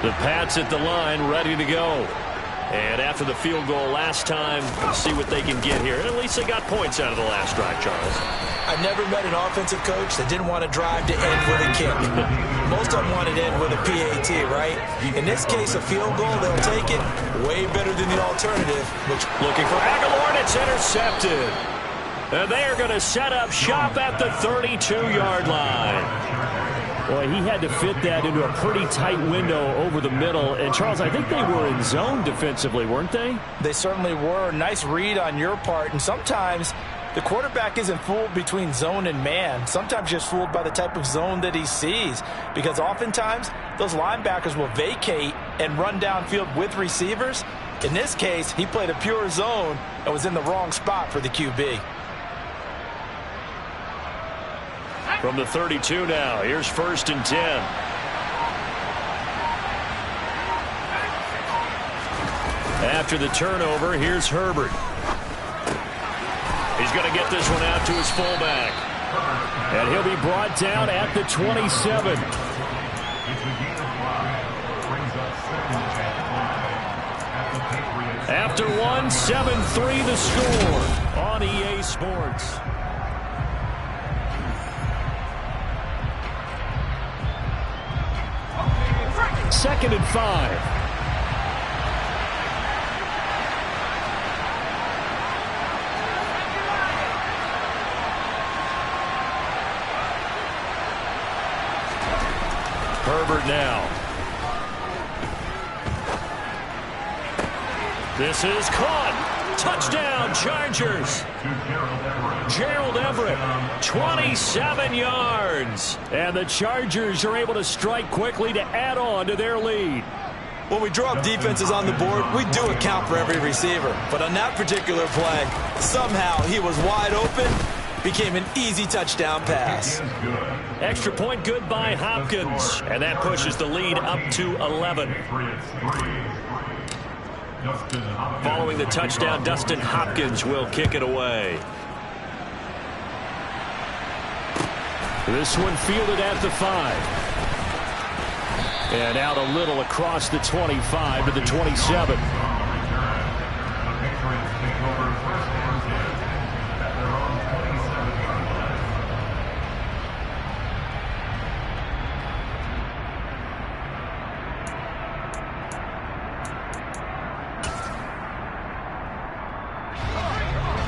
The Pats at the line, ready to go. And after the field goal last time, see what they can get here. At least they got points out of the last drive, Charles. I've never met an offensive coach that didn't want to drive to end with a kick. Most of them want to end with a PAT, right? In this case, a field goal, they'll take it. Way better than the alternative. Looking for Aguilar, and it's intercepted. And they are going to set up shop at the 32-yard line. Boy, he had to fit that into a pretty tight window over the middle. And, Charles, I think they were in zone defensively, weren't they? They certainly were. Nice read on your part. And sometimes the quarterback isn't fooled between zone and man. Sometimes just fooled by the type of zone that he sees. Because oftentimes, those linebackers will vacate and run downfield with receivers. In this case, he played a pure zone and was in the wrong spot for the QB. From the 32 now, here's 1st and 10. After the turnover, here's Herbert. He's going to get this one out to his fullback. And he'll be brought down at the 27. After one, 7-3 the score on EA Sports. Second and 5. Herbert now. This is caught. Touchdown, Chargers. Gerald Everett, 27 yards. And the Chargers are able to strike quickly to add on to their lead. When we draw up defenses on the board, we do account for every receiver. But on that particular play, somehow he was wide open, became an easy touchdown pass. Extra point good by Hopkins. And that pushes the lead up to 11. Following the touchdown, Dustin Hopkins will kick it away. This one fielded at the 5. And out a little across the 25 to the 27.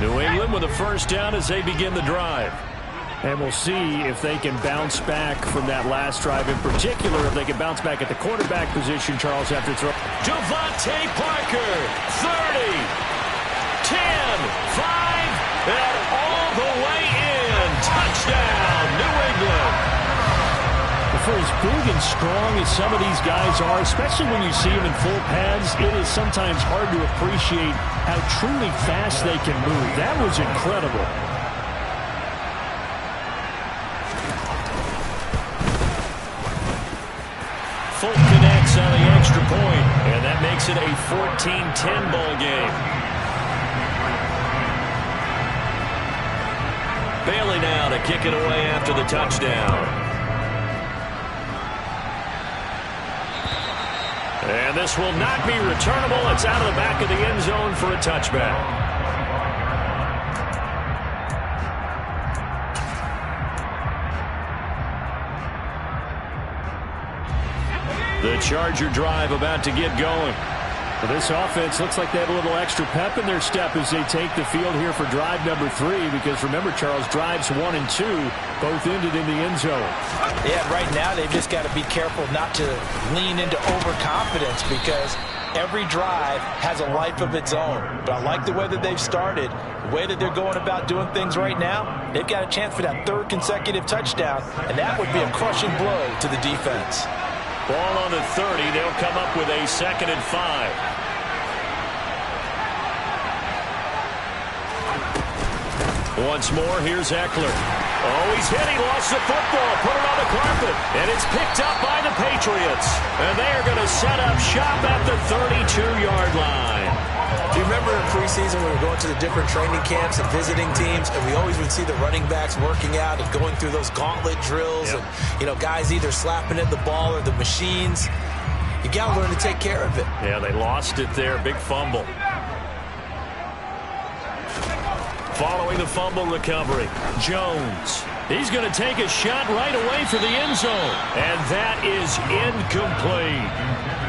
New England with a first down as they begin the drive. And we'll see if they can bounce back from that last drive, in particular, if they can bounce back at the quarterback position, Charles, after throw. Devontae Parker, 30, 10, 5, and all the way in. Touchdown, New England. For as big and strong as some of these guys are, especially when you see them in full pads, it is sometimes hard to appreciate how truly fast they can move. That was incredible. Fulton connects on the extra point, and that makes it a 14-10 ball game. Bailey now to kick it away after the touchdown. And this will not be returnable. It's out of the back of the end zone for a touchback. The Charger drive about to get going. Well, this offense looks like they have a little extra pep in their step as they take the field here for drive number 3. Because remember, Charles, drives 1 and 2 both ended in the end zone. Yeah, right now they've just got to be careful not to lean into overconfidence because every drive has a life of its own. But I like the way that they've started, the way that they're going about doing things right now. They've got a chance for that 3rd consecutive touchdown, and that would be a crushing blow to the defense. Ball on the 30. They'll come up with a 2nd and 5. Once more, here's Eckler. Oh, he's hit. He lost the football. Put it on the carpet. And it's picked up by the Patriots. And they are going to set up shop at the 32-yard line. Do you remember in preseason when we were going to the different training camps and visiting teams, and we always would see the running backs working out and going through those gauntlet drills, and, you know, guys either slapping at the ball or the machines. You got to learn to take care of it. Yeah, they lost it there. Big fumble. Following the fumble recovery, Jones. He's going to take a shot right away for the end zone. And that is incomplete.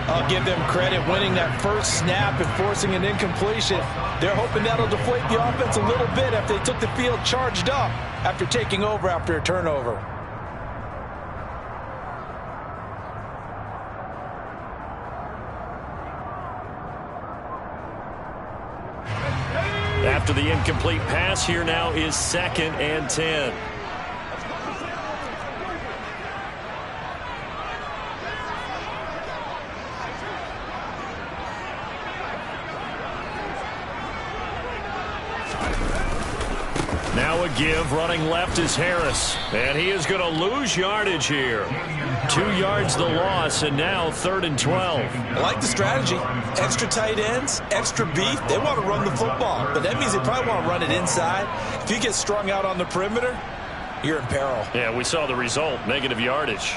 I'll give them credit winning that first snap and forcing an incompletion. They're hoping that'll deflate the offense a little bit after they took the field charged up after taking over after a turnover. After the incomplete pass, here now is 2nd and 10. Now a give, running left is Harris. And he is going to lose yardage here. 2 yards the loss, and now 3rd and 12. I like the strategy. Extra tight ends, extra beef. They want to run the football, but that means they probably want to run it inside. If you get strung out on the perimeter, you're in peril. Yeah, we saw the result, negative yardage.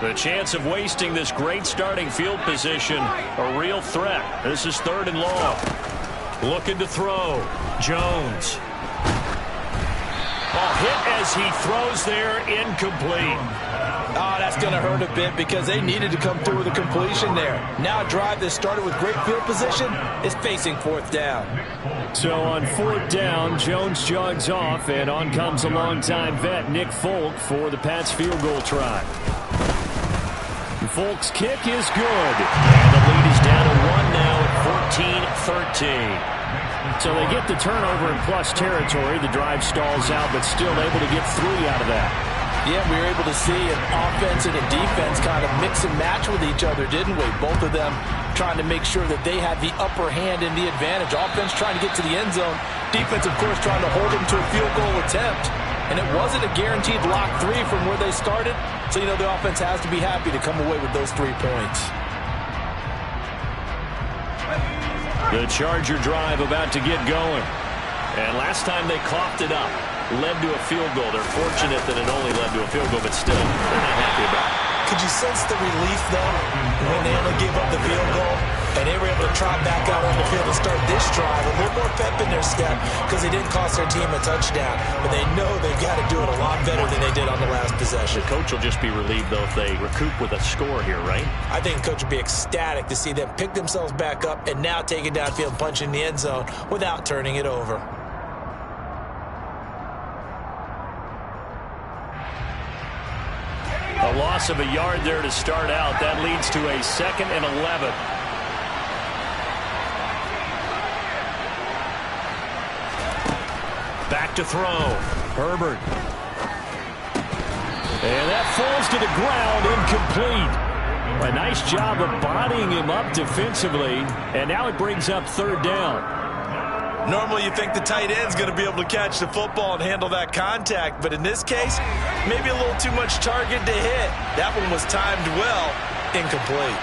The chance of wasting this great starting field position, a real threat. This is 3rd and long. Looking to throw. Jones. Ball hit as he throws there, incomplete. Oh, that's going to hurt a bit because they needed to come through with a completion there. Now a drive that started with great field position is facing 4th down. So on 4th down, Jones jogs off, and on comes a longtime vet, Nick Folk, for the Pats field goal try. Folk's kick is good. And the lead is down to 1 now at 14-13. So they get the turnover in plus territory. The drive stalls out, but still able to get 3 out of that. Yeah, we were able to see an offense and a defense kind of mix and match with each other, didn't we? Both of them trying to make sure that they had the upper hand and the advantage. Offense trying to get to the end zone. Defense, of course, trying to hold them to a field goal attempt. And it wasn't a guaranteed lock 3 from where they started. So, the offense has to be happy to come away with those 3 points. The Charger drive about to get going. And last time they coughed it up, led to a field goal. They're fortunate that it only led to a field goal, but still, they're not happy about it. Could you sense the relief, though, when they only gave up the field goal? And they were able to trot back out on the field and start this drive. A little more pep in their step because they didn't cost their team a touchdown. But they know they've got to do it a lot better than they did on the last possession. The coach will just be relieved, though, if they recoup with a score here, right? I think the coach will be ecstatic to see them pick themselves back up and now take it downfield, punch in the end zone without turning it over. A loss of a yard there to start out. That leads to a 2nd and 11. Back to throw. Herbert. And that falls to the ground, incomplete. A nice job of bodying him up defensively. And now it brings up 3rd down. Normally you think the tight end's going to be able to catch the football and handle that contact. But in this case, maybe a little too much target to hit. That one was timed well. Incomplete.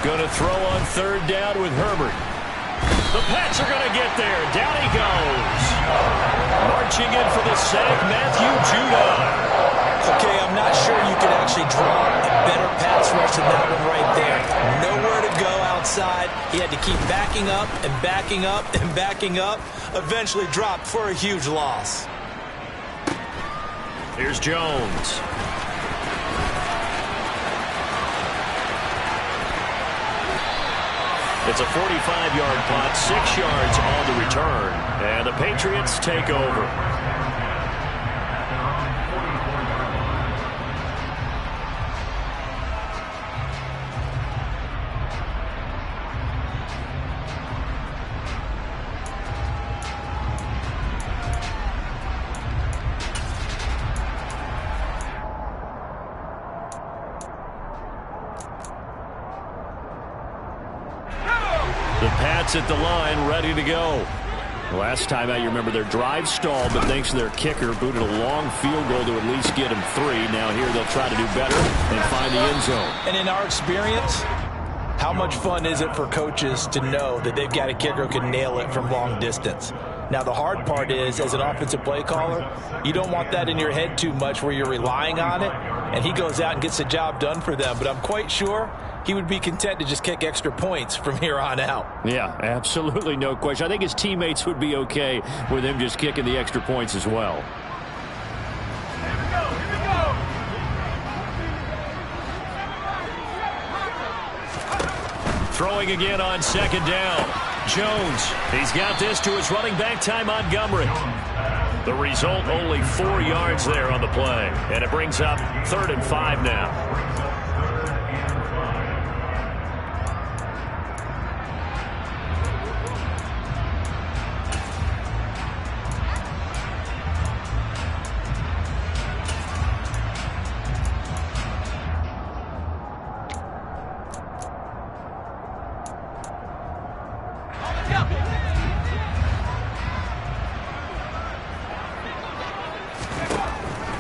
Going to throw on 3rd down with Herbert. The Pats are going to get there. Down he goes. Marching in for the sack, Matthew Judon. Okay, I'm not sure you could actually draw a better pass rush than that one right there. Nowhere to go outside. He had to keep backing up and backing up and backing up. Eventually dropped for a huge loss. Here's Jones. It's a 45-yard punt, 6 yards on the return, and the Patriots take over. The Pats at the line, ready to go. Last time out, you remember their drive stalled, but thanks to their kicker, booted a long field goal to at least get them 3. Now here they'll try to do better and find the end zone. And in our experience, how much fun is it for coaches to know that they've got a kicker who can nail it from long distance? Now, the hard part is, as an offensive play caller, you don't want that in your head too much where you're relying on it, and he goes out and gets the job done for them. But I'm quite sure he would be content to just kick extra points from here on out. Yeah, absolutely no question. I think his teammates would be okay with him just kicking the extra points as well. Here we go. Throwing again on 2nd down. Jones, he's got this to his running back, Ty Montgomery. The result, only 4 yards there on the play. And it brings up 3rd and 5 now.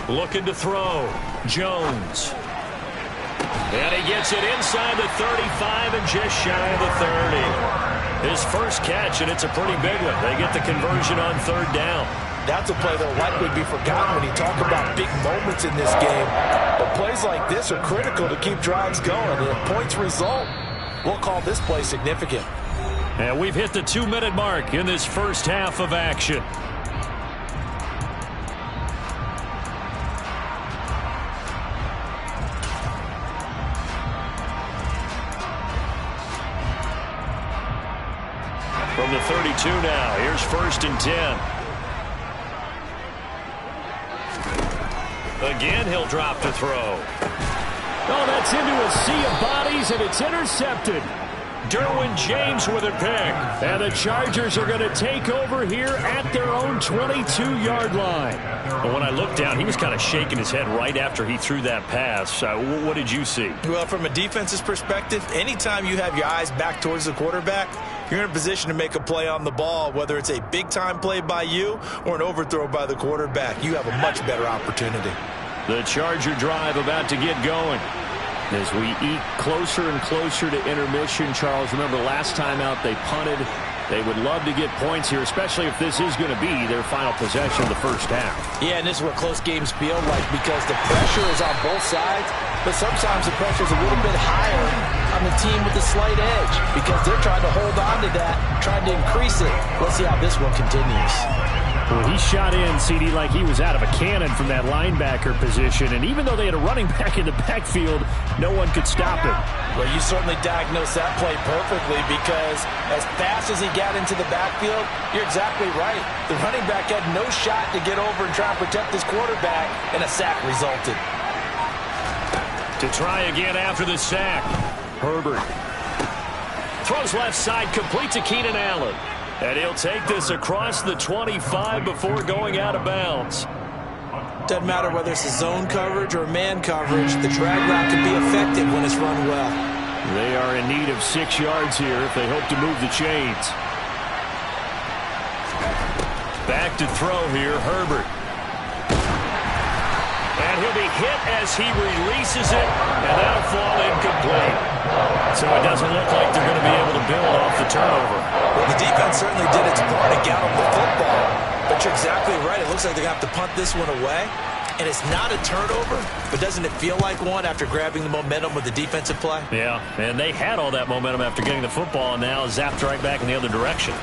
Looking to throw. Jones. And he gets it inside the 35 and just shy of the 30. His first catch, and it's a pretty big one. They get the conversion on 3rd down. That's a play that will likely be forgotten when you talk about big moments in this game. But plays like this are critical to keep drives going. And if points result, we'll call this play significant. And we've hit the 2-minute mark in this first half of action. From the 32 now, here's 1st and 10. Again, he'll drop to throw. Oh, that's into a sea of bodies, and it's intercepted. Derwin James with a pick. And the Chargers are going to take over here at their own 22-yard line. Well, when I looked down, he was kind of shaking his head right after he threw that pass. What did you see? Well, from a defense's perspective, anytime you have your eyes back towards the quarterback, you're in a position to make a play on the ball, whether it's a big-time play by you or an overthrow by the quarterback. You have a much better opportunity. The Charger drive about to get going. As we eat closer and closer to intermission, Charles, remember last time out they punted. They would love to get points here, especially if this is going to be their final possession of the first half. Yeah, and this is what close games feel like because the pressure is on both sides, but sometimes the pressure is a little bit higher on the team with the slight edge because they're trying to hold on to that, trying to increase it. Let's see how this one continues. Well, he shot in, CD, like he was out of a cannon from that linebacker position. And even though they had a running back in the backfield, no one could stop him. Well, you certainly diagnosed that play perfectly because as fast as he got into the backfield, you're exactly right. The running back had no shot to get over and try and protect his quarterback, and a sack resulted. To try again after the sack, Herbert throws left side, complete to Keenan Allen. And he'll take this across the 25 before going out of bounds. Doesn't matter whether it's a zone coverage or man coverage, the drag route can be effective when it's run well. They are in need of 6 yards here if they hope to move the chains. Back to throw here, Herbert. And he'll be hit as he releases it, and that'll fall incomplete. So it doesn't look like they're going to be able to build off the turnover. Well, the defense certainly did its part to get them the football. But you're exactly right. It looks like they're going to have to punt this one away. And it's not a turnover, but doesn't it feel like one after grabbing the momentum with the defensive play? Yeah, and they had all that momentum after getting the football, and now zapped right back in the other direction.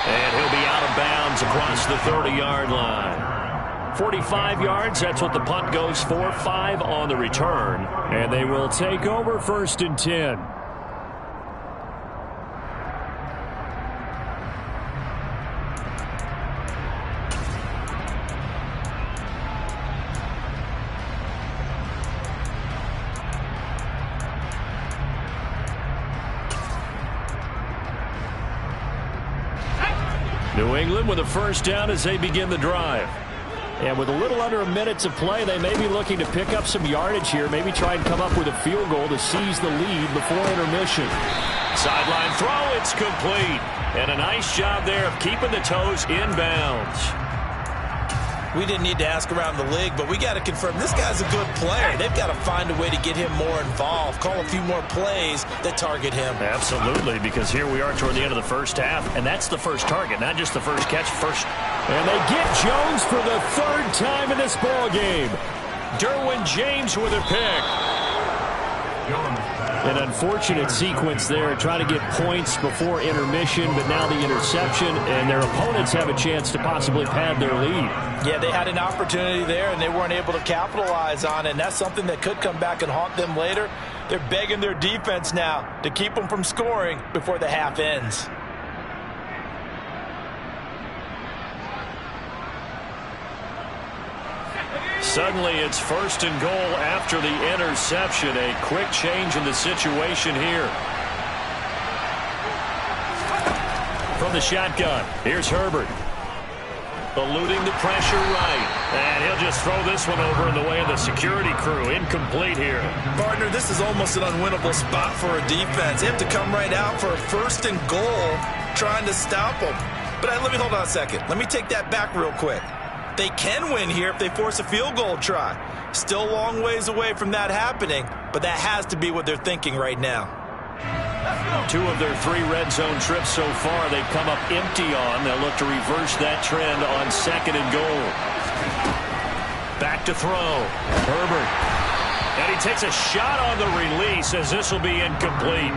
And he'll be out of bounds across the 30-yard line. 45 yards, that's what the punt goes for. 5 on the return. And they will take over 1st and 10. New England with a first down as they begin the drive. And with a little under a minute to play, they may be looking to pick up some yardage here, maybe try and come up with a field goal to seize the lead before intermission. Sideline throw, it's complete. And a nice job there of keeping the toes inbounds. We didn't need to ask around the league, but we got to confirm this guy's a good player. They've got to find a way to get him more involved, call a few more plays that target him. Absolutely, because here we are toward the end of the first half, and that's the first target, not just the first catch. And they get Jones for the third time in this ball game. Derwin James with a pick. An unfortunate sequence there, trying to get points before intermission, but now the interception, and their opponents have a chance to possibly pad their lead. Yeah, they had an opportunity there, and they weren't able to capitalize on it, and that's something that could come back and haunt them later. They're begging their defense now to keep them from scoring before the half ends. Suddenly it's 1st and goal after the interception. A quick change in the situation here. From the shotgun, here's Herbert. Eluding the pressure right. And he'll just throw this one over in the way of the security crew. Incomplete here. Partner, this is almost an unwinnable spot for a defense. They have to come right out for a 1st and goal trying to stop them. But let me hold on a second. Let me take that back real quick. They can win here if they force a field goal try. Still a long ways away from that happening, but that has to be what they're thinking right now. 2 of their 3 red zone trips so far they've come up empty on. They'll look to reverse that trend on 2nd and goal. Back to throw. Herbert. And he takes a shot on the release as this will be incomplete.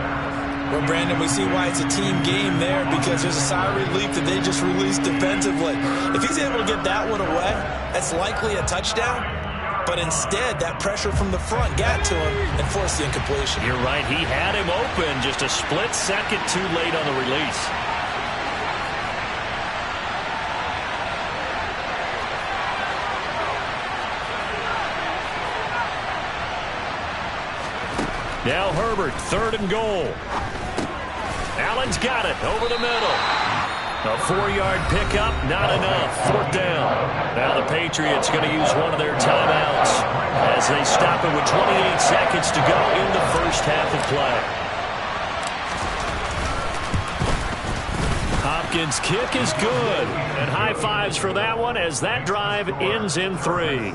Well, Brandon, we see why it's a team game there, because there's a sigh of relief that they just released defensively. If he's able to get that one away, that's likely a touchdown. But instead, that pressure from the front got to him and forced the incompletion. You're right. He had him open, just a split second too late on the release. Now Herbert, 3rd and goal. Allen's got it over the middle. A 4-yard pickup, not enough. 4th down. Now the Patriots going to use one of their timeouts as they stop it with 28 seconds to go in the first half of play. Hopkins' kick is good. And high fives for that one as that drive ends in 3.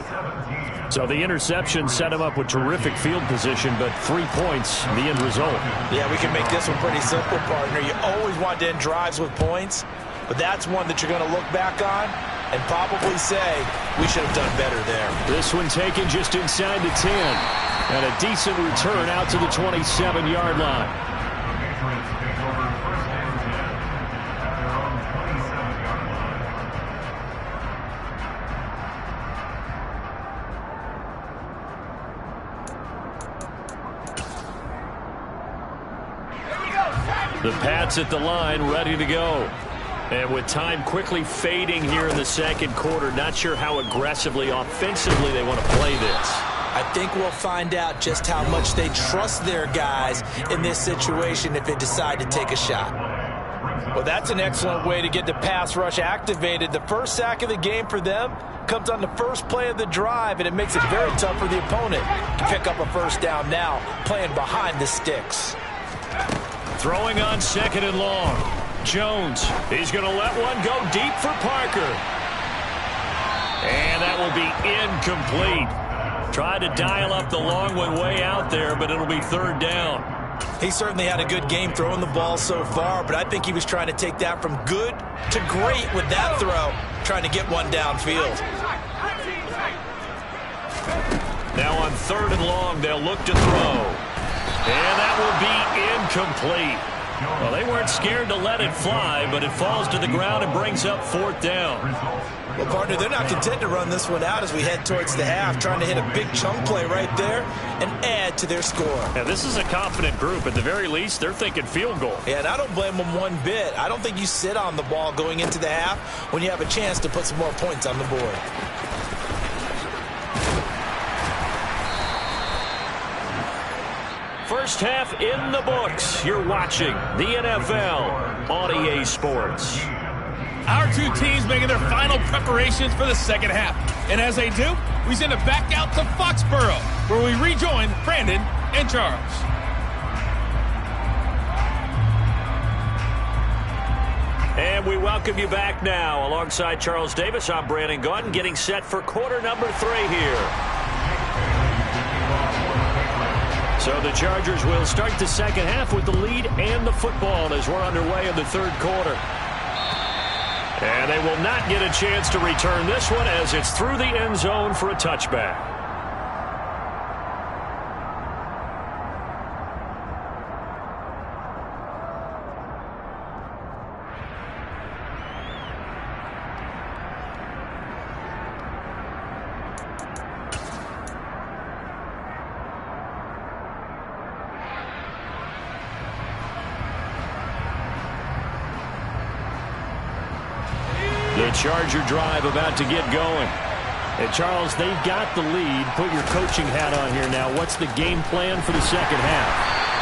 So the interception set him up with terrific field position, but 3 points, the end result. Yeah, we can make this one pretty simple, partner. You always want to end drives with points, but that's one that you're going to look back on and probably say, we should have done better there. This one taken just inside the 10, and a decent return out to the 27-yard line. The Pats at the line, ready to go. And with time quickly fading here in the 2nd quarter, not sure how aggressively, offensively they want to play this. I think we'll find out just how much they trust their guys in this situation if they decide to take a shot. Well, that's an excellent way to get the pass rush activated. The first sack of the game for them comes on the first play of the drive, and it makes it very tough for the opponent to pick up a 1st down now, playing behind the sticks. Throwing on 2nd and long. Jones, he's going to let one go deep for Parker. And that will be incomplete. Tried to dial up the long one way out there, but it'll be 3rd down. He certainly had a good game throwing the ball so far, but I think he was trying to take that from good to great with that throw, trying to get one downfield. Now on 3rd and long, they'll look to throw. And that will be incomplete. Well, they weren't scared to let it fly, but it falls to the ground and brings up 4th down. Well, partner, they're not content to run this one out as we head towards the half, trying to hit a big chunk play right there and add to their score. Now, this is a confident group. At the very least, they're thinking field goal. Yeah, and I don't blame them one bit. I don't think you sit on the ball going into the half when you have a chance to put some more points on the board. First half in the books. You're watching the NFL on EA Sports. Our 2 teams making their final preparations for the 2nd half. And as they do, we send it back out to Foxborough, where we rejoin Brandon and Charles. And we welcome you back now. Alongside Charles Davis, I'm Brandon Gaudin, getting set for quarter number 3 here. So the Chargers will start the second half with the lead and the football as we're underway in the third quarter. And they will not get a chance to return this one as it's through the end zone for a touchback. The Charger drive about to get going. And Charles, they've got the lead. Put your coaching hat on here now. What's the game plan for the second half?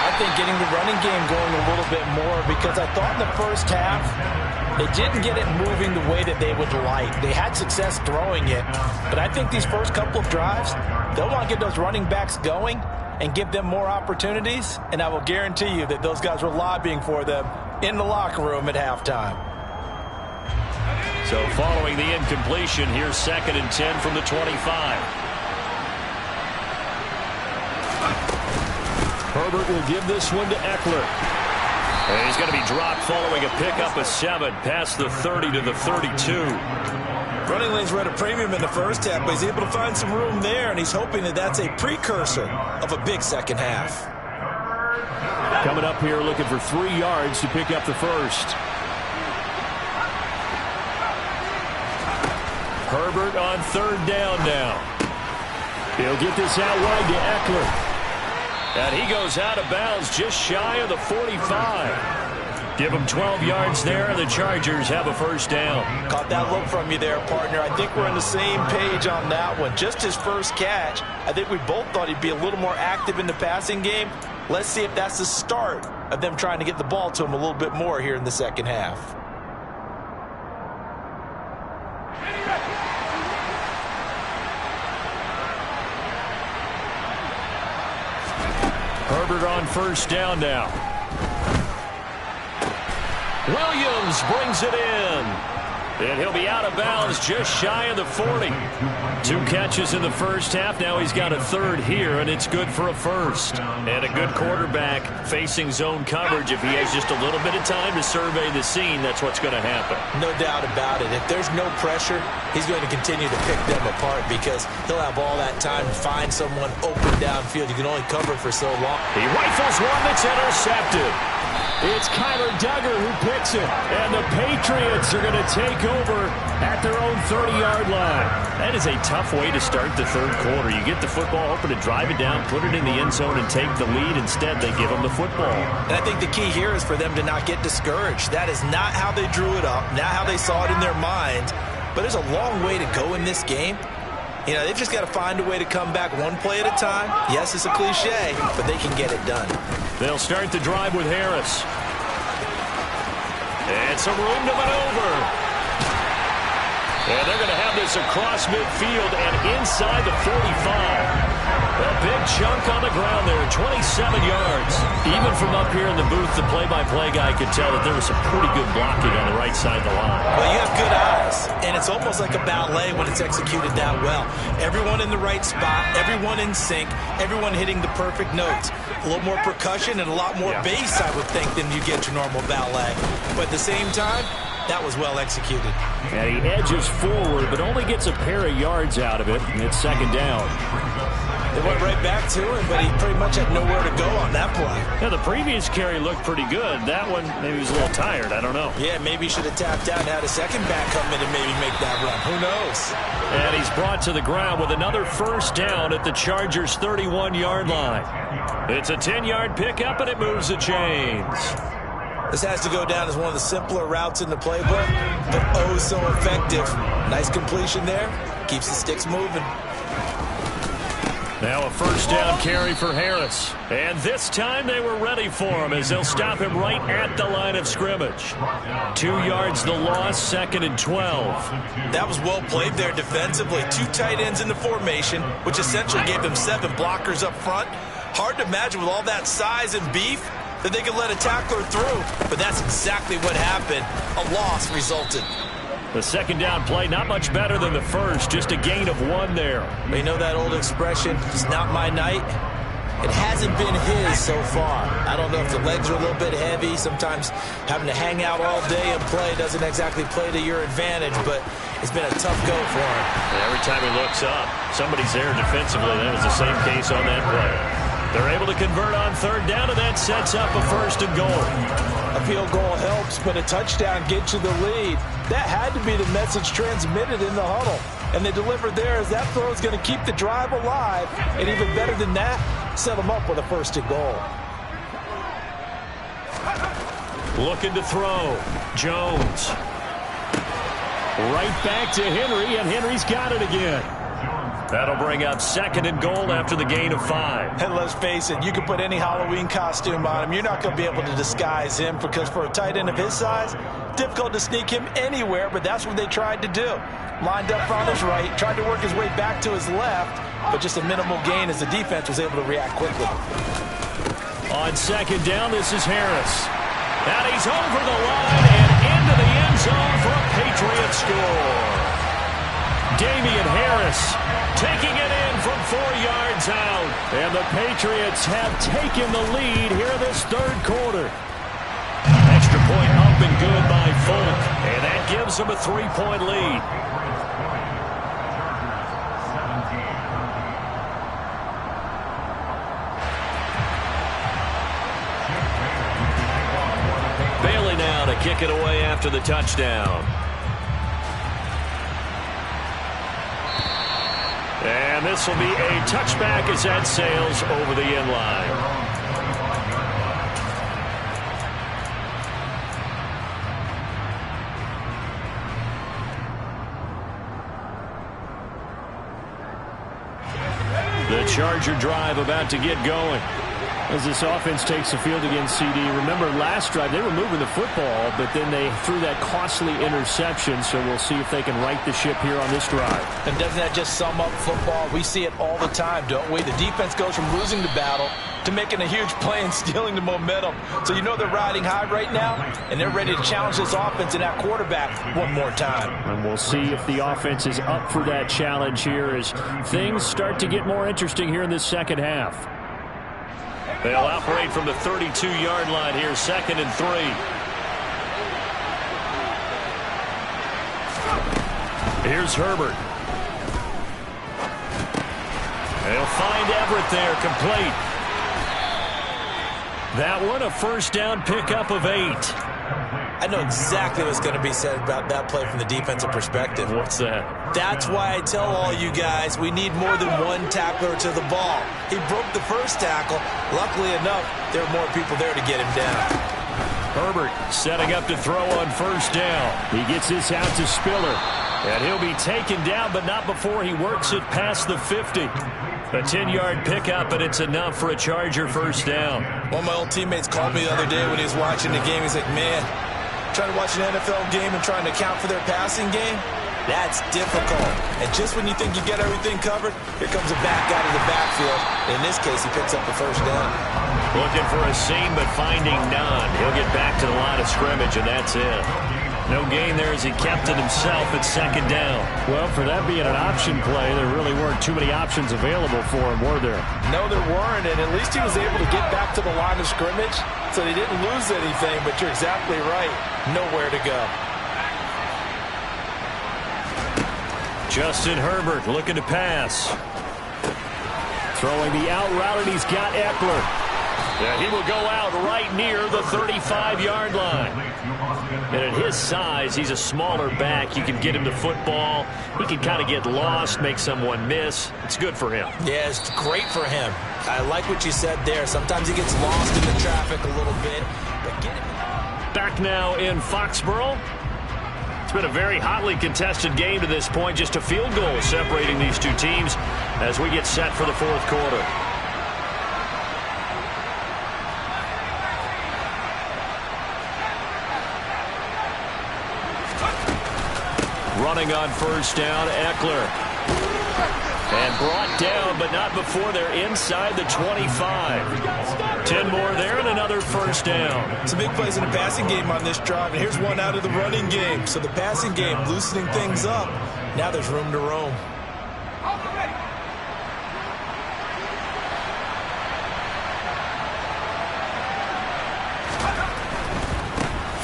I think getting the running game going a little bit more, because I thought in the first half they didn't get it moving the way that they would like. They had success throwing it, but I think these first couple of drives, they'll want to get those running backs going and give them more opportunities, and I will guarantee you that those guys were lobbying for them in the locker room at halftime. So following the incompletion, here's 2nd and 10 from the 25. Herbert will give this one to Eckler. And he's going to be dropped following a pickup of 7 past the 30 to the 32. Running lanes were at a premium in the first half, but he's able to find some room there, and he's hoping that that's a precursor of a big second half. Coming up here looking for 3 yards to pick up the first. Herbert on 3rd down now. He'll get this out wide to Eckler. And he goes out of bounds just shy of the 45. Give him 12 yards there, and the Chargers have a first down. Caught that look from you there, partner. I think we're on the same page on that one. Just his first catch, I think we both thought he'd be a little more active in the passing game. Let's see if that's the start of them trying to get the ball to him a little bit more here in the second half. Herbert on 1st down now. Williams brings it in. And he'll be out of bounds just shy of the 40. 2 catches in the first half. Now he's got a 3rd here, and it's good for a first. And a good quarterback facing zone coverage. If he has just a little bit of time to survey the scene, that's what's going to happen. No doubt about it. If there's no pressure, he's going to continue to pick them apart because he'll have all that time to find someone open downfield. You can only cover for so long. He rifles one that's intercepted. It's Kyler Duggar who picks it. And the Patriots are going to take over at their own 30-yard line. That is a tough way to start the third quarter. You get the football, hoping to drive it down, put it in the end zone, and take the lead. Instead, they give them the football. And I think the key here is for them to not get discouraged. That is not how they drew it up, not how they saw it in their minds. But there's a long way to go in this game. You know, they've just got to find a way to come back one play at a time. Yes, it's a cliche, but they can get it done. They'll start the drive with Harris. And some room to maneuver. And they're going to have this across midfield and inside the 45. A big chunk on the ground there, 27 yards. Even from up here in the booth, the play-by-play guy could tell that there was some pretty good blocking on the right side of the line. Well, you have good eyes, and it's almost like a ballet when it's executed that well. Everyone in the right spot, everyone in sync, everyone hitting the perfect notes. A little more percussion and a lot more bass, I would think, than you get your normal ballet. But at the same time, that was well executed. And he edges forward, but only gets a pair of yards out of it, and it's 2nd down. They went right back to him, but he pretty much had nowhere to go on that play. Yeah, the previous carry looked pretty good. That one, maybe he was a little tired. I don't know. Yeah, maybe he should have tapped out and had a second back come in and maybe make that run. Who knows? And he's brought to the ground with another first down at the Chargers' 31-yard line. It's a 10-yard pickup, and it moves the chains. This has to go down as one of the simpler routes in the playbook, but oh so effective. Nice completion there. Keeps the sticks moving. Now a first down carry for Harris. And this time they were ready for him as they'll stop him right at the line of scrimmage. 2 yards the loss, 2nd and 12. That was well played there defensively. 2 tight ends in the formation, which essentially gave them 7 blockers up front. Hard to imagine with all that size and beef, that they could let a tackler through, but that's exactly what happened. A loss resulted. The second down play, not much better than the first, just a gain of 1 there. You know that old expression, it's not my night? It hasn't been his so far. I don't know if the legs are a little bit heavy. Sometimes having to hang out all day and play doesn't exactly play to your advantage, but it's been a tough go for him. And every time he looks up, somebody's there defensively. That was the same case on that play. They're able to convert on third down, and that sets up a 1st and goal. A field goal helps, but a touchdown gets you the lead. That had to be the message transmitted in the huddle. And they delivered there as that throw is going to keep the drive alive. And even better than that, set them up with a 1st and goal. Looking to throw. Jones. Right back to Henry, and Henry's got it again. That'll bring up 2nd and goal after the gain of 5. And let's face it, you can put any Halloween costume on him. You're not going to be able to disguise him because for a tight end of his size, difficult to sneak him anywhere, but that's what they tried to do. Lined up on his right, tried to work his way back to his left, but just a minimal gain as the defense was able to react quickly. On 2nd down, this is Harris. And he's over the line and into the end zone for a Patriot score. Damian Harris taking it in from 4 yards out. And the Patriots have taken the lead here in this 3rd quarter. Extra point up and good by Folk. And that gives them a 3-point lead. Bailey now to kick it away after the touchdown. And this will be a touchback as that sails over the end line. The Charger drive about to get going. As this offense takes the field against CD, remember last drive they were moving the football, but then they threw that costly interception, so we'll see if they can right the ship here on this drive. And doesn't that just sum up football? We see it all the time, don't we? The defense goes from losing the battle to making a huge play and stealing the momentum. So you know they're riding high right now, and they're ready to challenge this offense and that quarterback one more time. And we'll see if the offense is up for that challenge here as things start to get more interesting here in this second half. They'll operate from the 32-yard line here, 2nd and 3. Here's Herbert. They'll find Everett there, complete. That one, a 1st down pickup of 8. I know exactly what's going to be said about that play from the defensive perspective. What's that? That's why I tell all you guys we need more than one tackler to the ball. He broke the first tackle. Luckily enough, there were more people there to get him down. Herbert setting up to throw on 1st down. He gets this out to Spiller. And he'll be taken down, but not before he works it past the 50. A 10-yard pickup, and it's enough for a Charger 1st down. One of my old teammates called me the other day when he was watching the game. He's like, man, trying to watch an NFL game and trying to account for their passing game, that's difficult. And just when you think you get everything covered, here comes a back out of the backfield. In this case, he picks up the 1st down. Looking for a seam, but finding none. He'll get back to the line of scrimmage, and that's it. No gain there as he kept it himself at 2nd down. Well, for that being an option play, there really weren't too many options available for him, were there? No, there weren't, and at least he was able to get back to the line of scrimmage, so he didn't lose anything, but you're exactly right. Nowhere to go. Justin Herbert looking to pass. Throwing the out route, and he's got Eckler. Yeah, he will go out right near the 35-yard line. And at his size, he's a smaller back. You can get him the football. He can kind of get lost, make someone miss. It's good for him. Yeah, it's great for him. I like what you said there. Sometimes he gets lost in the traffic a little bit. But get him. Back now in Foxborough. It's been a very hotly contested game to this point. Just a field goal separating these two teams as we get set for the 4th quarter. Running on 1st down, Eckler. And brought down, but not before they're inside the 25. 10 more there and another first down. Some big plays in the passing game on this drive, and here's one out of the running game. So the passing game loosening things up. Now there's room to roam.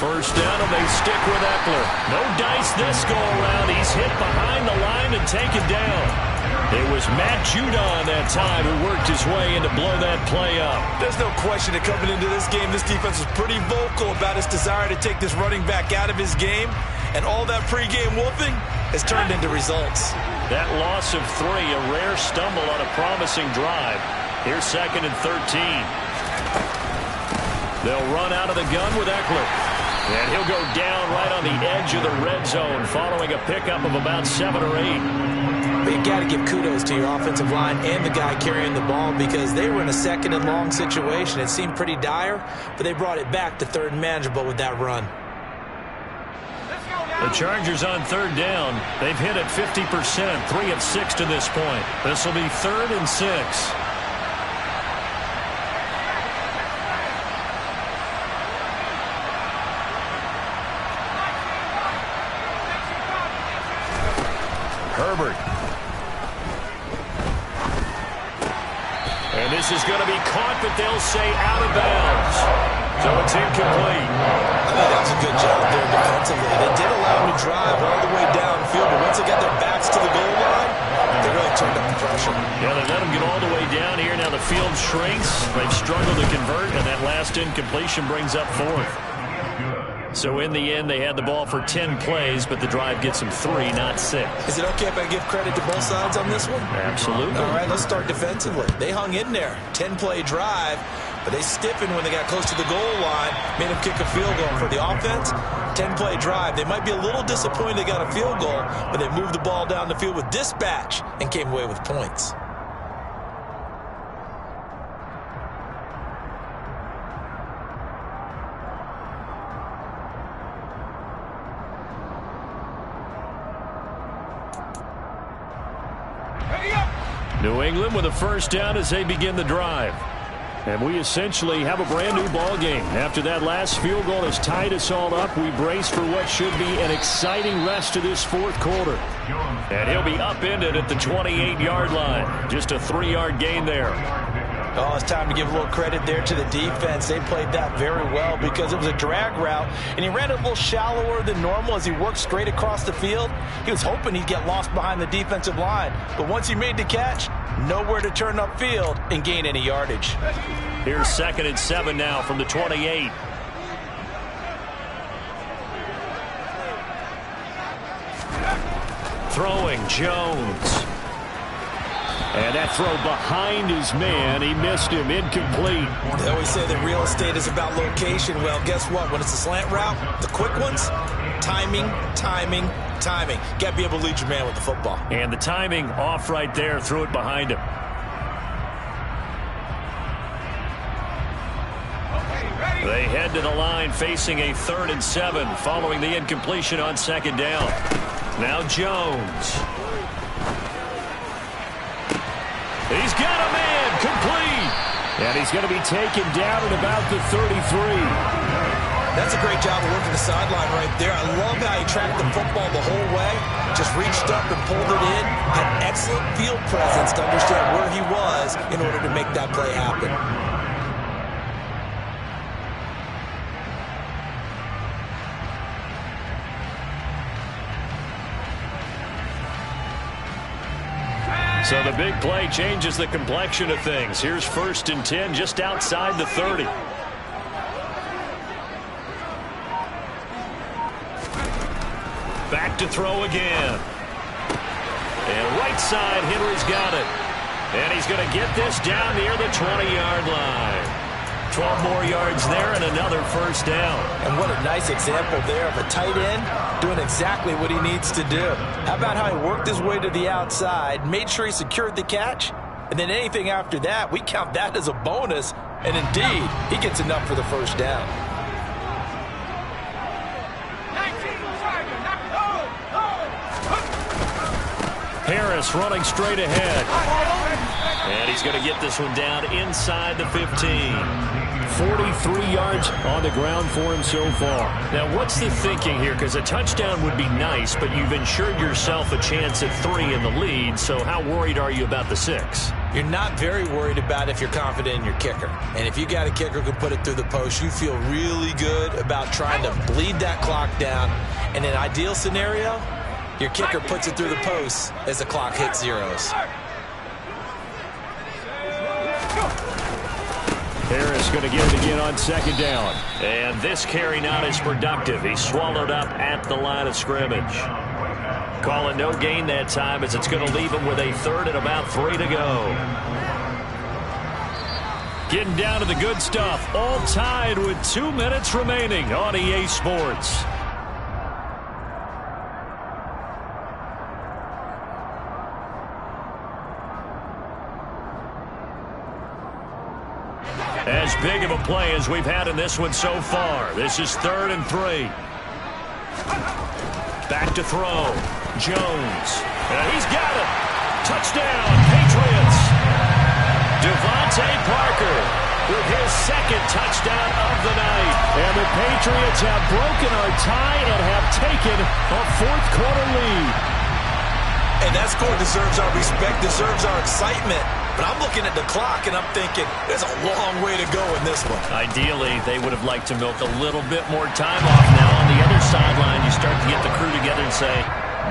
First down, and they stick with Eckler. No dice this go-around. He's hit behind the line and taken down. It was Matt Judon that time who worked his way in to blow that play up. There's no question that coming into this game, this defense was pretty vocal about its desire to take this running back out of his game. And all that pregame wolfing has turned into results. That loss of 3, a rare stumble on a promising drive. Here's 2nd and 13. They'll run out of the gun with Eckler. And he'll go down right on the edge of the red zone following a pickup of about 7 or 8. But you got to give kudos to your offensive line and the guy carrying the ball because they were in a 2nd and long situation. It seemed pretty dire, but they brought it back to 3rd and manageable with that run. The Chargers on 3rd down. They've hit at 50%, 3 of 6 to this point. This will be 3rd and 6. Herbert. And this is going to be caught, but they'll say out of bounds. So it's incomplete. I think that was a good job there defensively. They did allow him to drive all the way downfield, but once they got their backs to the goal line, they really turned up the pressure. Yeah, they let him get all the way down here. Now the field shrinks. They've struggled to convert, and that last incompletion brings up 4th. So in the end, they had the ball for 10 plays, but the drive gets them 3, not 6. Is it okay if I give credit to both sides on this one? Absolutely. All right, let's start defensively. They hung in there. 10-play drive, but they stiffened when they got close to the goal line, made them kick a field goal. For the offense, 10-play drive. They might be a little disappointed they got a field goal, but they moved the ball down the field with dispatch and came away with points. New England with a first down as they begin the drive. And we essentially have a brand new ball game. After that last field goal has tied us all up, we brace for what should be an exciting rest of this 4th quarter. And he'll be upended at the 28-yard line. Just a 3-yard gain there. Oh, it's time to give a little credit there to the defense. They played that very well because it was a drag route, and he ran it a little shallower than normal as he worked straight across the field. He was hoping he'd get lost behind the defensive line, but once he made the catch, nowhere to turn upfield and gain any yardage. Here's 2nd and 7 now from the 28. Throwing Jones. And that throw behind his man. He missed him. Incomplete. They always say that real estate is about location. Well, guess what? When it's a slant route, the quick ones, timing, timing, timing. Got to be able to lead your man with the football. And the timing off right there. Threw it behind him. They head to the line facing a 3rd and 7 following the incompletion on 2nd down. Now Jones. He's got a man, complete. And he's going to be taken down at about the 33. That's a great job of working the sideline right there. I love how he tracked the football the whole way. Just reached up and pulled it in. Had excellent field presence to understand where he was in order to make that play happen. So the big play changes the complexion of things. Here's 1st and 10 just outside the 30. Back to throw again. And right side, Henry's got it. And he's going to get this down near the 20-yard line. 12 more yards there and another first down. And what a nice example there of a tight end doing exactly what he needs to do. How about how he worked his way to the outside, made sure he secured the catch, and then anything after that, we count that as a bonus. And indeed, he gets enough for the first down. Harris running straight ahead. And he's going to get this one down inside the 15. 43 yards on the ground for him so far. Now, what's the thinking here? Because a touchdown would be nice, but you've ensured yourself a chance at 3 in the lead, so how worried are you about the 6? You're not very worried about if you're confident in your kicker. And if you got a kicker who can put it through the post, you feel really good about trying to bleed that clock down. In an ideal scenario, your kicker puts it through the post as the clock hits zeros. Harris going to get it again on second down. And this carry not as productive. He's swallowed up at the line of scrimmage. Call it no gain that time as it's going to leave him with a 3rd and about 3 to go. Getting down to the good stuff. All tied with 2 minutes remaining on EA Sports. As big of a play as we've had in this one so far. This is 3rd and 3. Back to throw. Jones. And he's got it. Touchdown, Patriots. Devontae Parker with his 2nd touchdown of the night. And the Patriots have broken our tie and have taken a 4th quarter lead. And that score deserves our respect, deserves our excitement. But I'm looking at the clock, and I'm thinking, there's a long way to go in this one. Ideally, they would have liked to milk a little bit more time off now. On the other sideline, you start to get the crew together and say,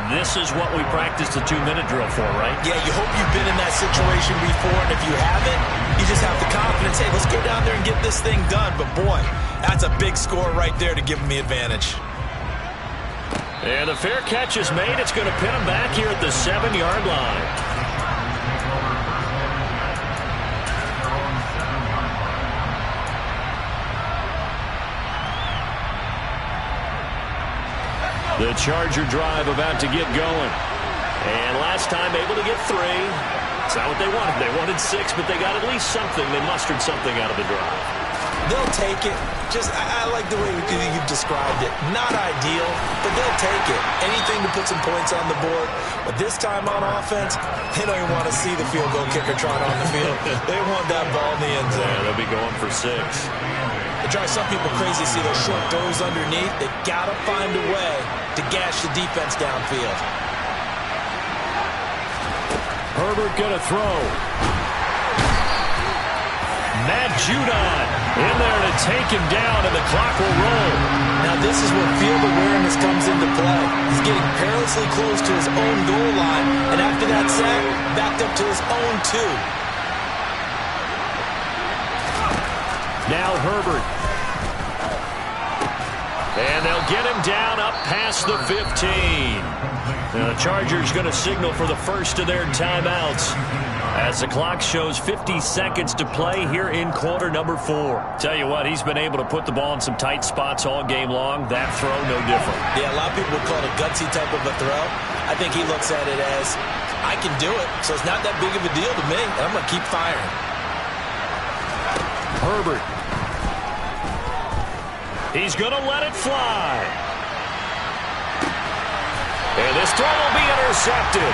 this is what we practiced the 2-minute drill for, right? Yeah, you hope you've been in that situation before, and if you haven't, you just have the confidence, hey, let's go down there and get this thing done. But, boy, that's a big score right there to give them the advantage. And the fair catch is made. It's going to pin him back here at the 7-yard line. The Charger drive about to get going. And last time able to get 3. It's not what they wanted. They wanted 6, but they got at least something. They mustered something out of the drive. They'll take it. I like the way you've described it. Not ideal, but they'll take it. Anything to put some points on the board. But this time on offense, they don't even want to see the field goal kicker trot on the field. They want that ball in the end zone. Yeah, they'll be going for 6. It drives some people crazy to see those short throws underneath. They got to find a way to gash the defense downfield. Herbert gonna throw. Matt Judon in there to take him down, and the clock will roll. Now this is where field awareness comes into play. He's getting perilously close to his own goal line, and after that sack, backed up to his own 2. Now Herbert. And they'll get him down up past the 15. Now the Chargers going to signal for the first of their timeouts as the clock shows 50 seconds to play here in quarter number 4. Tell you what, he's been able to put the ball in some tight spots all game long. That throw, no different. Yeah, a lot of people would call it a gutsy type of a throw. I think he looks at it as, I can do it, so it's not that big of a deal to me, and I'm going to keep firing. Herbert. He's going to let it fly. And this throw will be intercepted.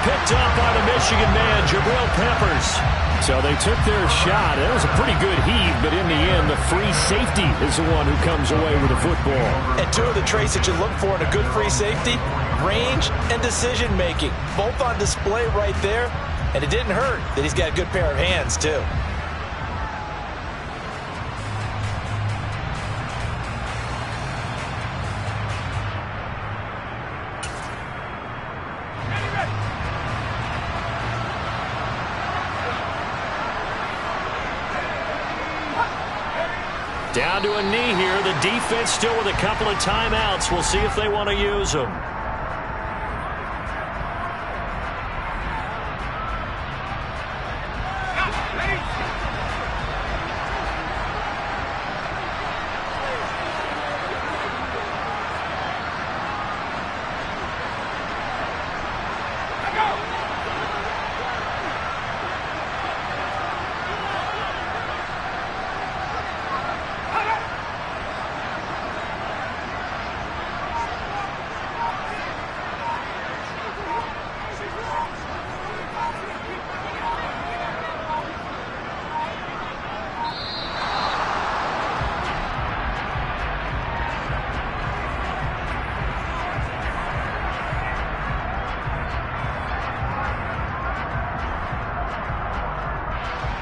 Picked up by the Michigan man, Jabril Peppers. So they took their shot. That was a pretty good heave, but in the end, the free safety is the one who comes away with the football. And 2 of the traits that you look for in a good free safety, range and decision-making. Both on display right there. And it didn't hurt that he's got a good pair of hands, too. Down to a knee here. The defense still with a couple of timeouts. We'll see if they want to use them.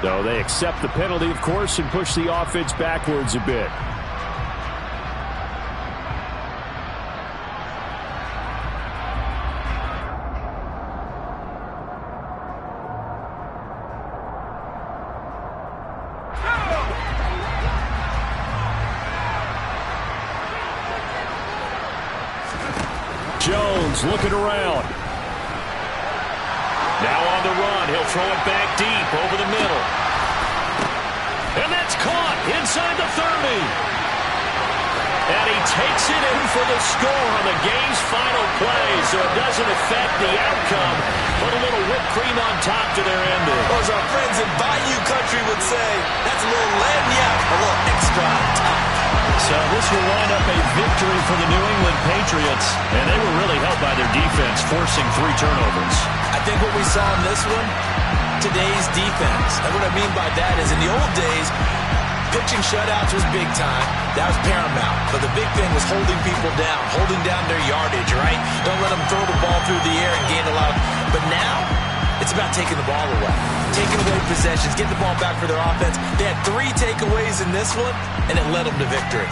So they accept the penalty, of course, and push the offense backwards a bit. Jones looking around. Now on the run, he'll throw it back deep over the middle. And that's caught inside the 30. And he takes it in for the score on the game's final play, so it doesn't affect the outcome. Put a little whipped cream on top to their ending. Or as our friends in Bayou Country would say, that's a little lagniappe, a little extra on top. So this will wind up a victory for the New England Patriots, and they were really helped by their defense, forcing 3 turnovers. I think what we saw in this one, today's defense. And what I mean by that is in the old days, pitching shutouts was big time. That was paramount. But the big thing was holding people down, holding down their yardage, right? Don't let them throw the ball through the air and gain a lot. But now, it's about taking the ball away. Taking away possessions, getting the ball back for their offense. They had 3 takeaways in this one, and it led them to victory.